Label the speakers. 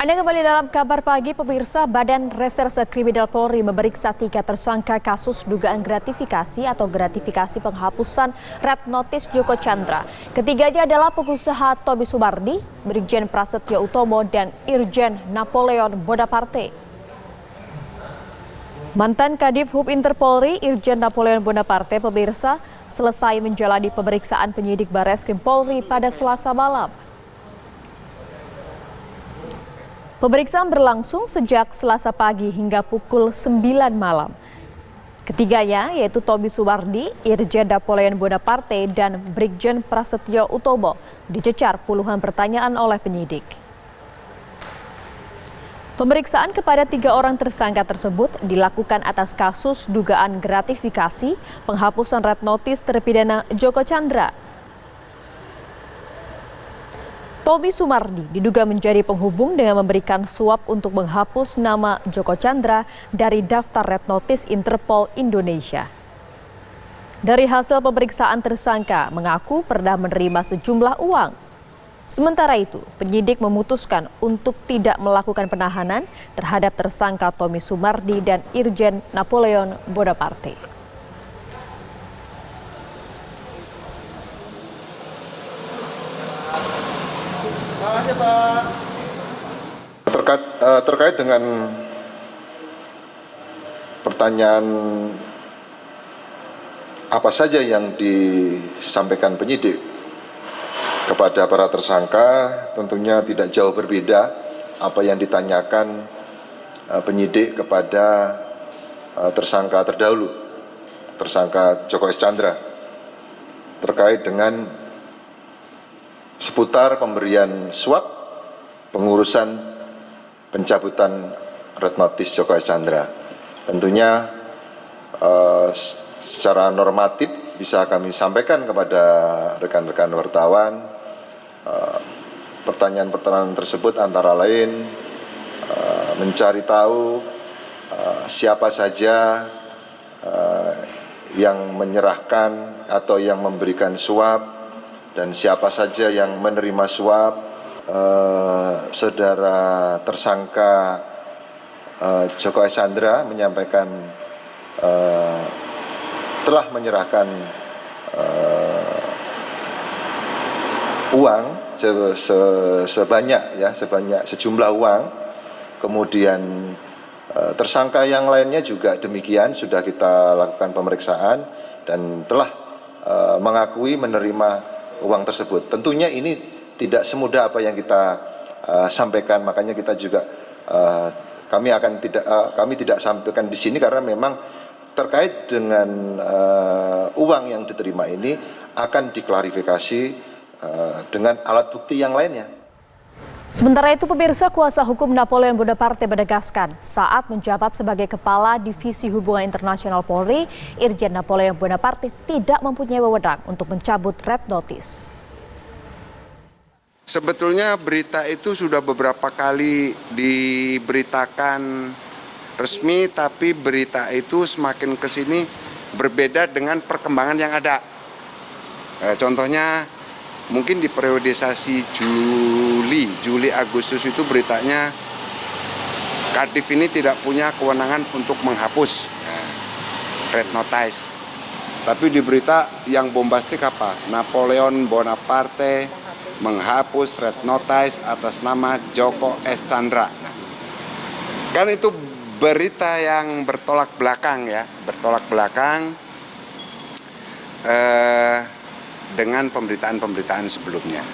Speaker 1: Anda kembali dalam kabar pagi, pemirsa. Badan Reserse Kriminal Polri memeriksa 3 tersangka kasus dugaan gratifikasi atau gratifikasi penghapusan Red Notice Joko Chandra. Ketiganya adalah pengusaha Tommy Sumardi, Brigjen Prasetyo Utomo, dan Irjen Napoleon Bonaparte. Mantan Kadif Hub Interpolri, Irjen Napoleon Bonaparte, pemirsa, selesai menjalani pemeriksaan penyidik Barreskrim Polri pada Selasa malam. Pemeriksaan berlangsung sejak Selasa pagi hingga pukul 9 malam. Ketiganya yaitu Tommy Sumardi, Irjen Napoleon Bonaparte, dan Brigjen Prasetyo Utomo dicecar puluhan pertanyaan oleh penyidik. Pemeriksaan kepada 3 orang tersangka tersebut dilakukan atas kasus dugaan gratifikasi penghapusan Red Notice terpidana Joko Chandra. Tommy Sumardi diduga menjadi penghubung dengan memberikan suap untuk menghapus nama Joko Chandra dari daftar Red Notice Interpol Indonesia. Dari hasil pemeriksaan, tersangka mengaku pernah menerima sejumlah uang. Sementara itu, penyidik memutuskan untuk tidak melakukan penahanan terhadap tersangka Tommy Sumardi dan Irjen Napoleon Bonaparte.
Speaker 2: Terkait dengan pertanyaan apa saja yang disampaikan penyidik kepada para tersangka, tentunya tidak jauh berbeda apa yang ditanyakan penyidik kepada tersangka terdahulu, tersangka Joko Chandra, terkait dengan seputar pemberian suap pengurusan pencabutan Red Notice Joko Chandra. Tentunya secara normatif bisa kami sampaikan kepada rekan-rekan wartawan. Pertanyaan-pertanyaan tersebut antara lain mencari tahu siapa saja yang menyerahkan atau yang memberikan suap, dan siapa saja yang menerima suap. Saudara tersangka Joko Chandra menyampaikan telah menyerahkan uang sejumlah uang. Kemudian tersangka yang lainnya juga demikian, sudah kita lakukan pemeriksaan dan telah mengakui menerima uang tersebut. Tentunya ini tidak semudah apa yang kita sampaikan, makanya kita juga kami tidak sampaikan di sini karena memang terkait dengan uang yang diterima ini akan diklarifikasi dengan alat bukti yang lainnya.
Speaker 1: Sementara itu, pemirsa, kuasa hukum Napoleon Bonaparte menegaskan saat menjabat sebagai Kepala Divisi Hubungan Internasional Polri, Irjen Napoleon Bonaparte tidak mempunyai wewenang untuk mencabut Red Notice.
Speaker 3: Sebetulnya berita itu sudah beberapa kali diberitakan resmi, tapi berita itu semakin ke sini berbeda dengan perkembangan yang ada. Contohnya mungkin di periodisasi Juli Agustus itu beritanya Kadif ini tidak punya kewenangan untuk menghapus Red Notice. Tapi di berita yang bombastik apa? Napoleon Bonaparte menghapus Red Notice atas nama Joko Chandra. Kan itu berita yang bertolak belakang ya, dengan pemberitaan-pemberitaan sebelumnya.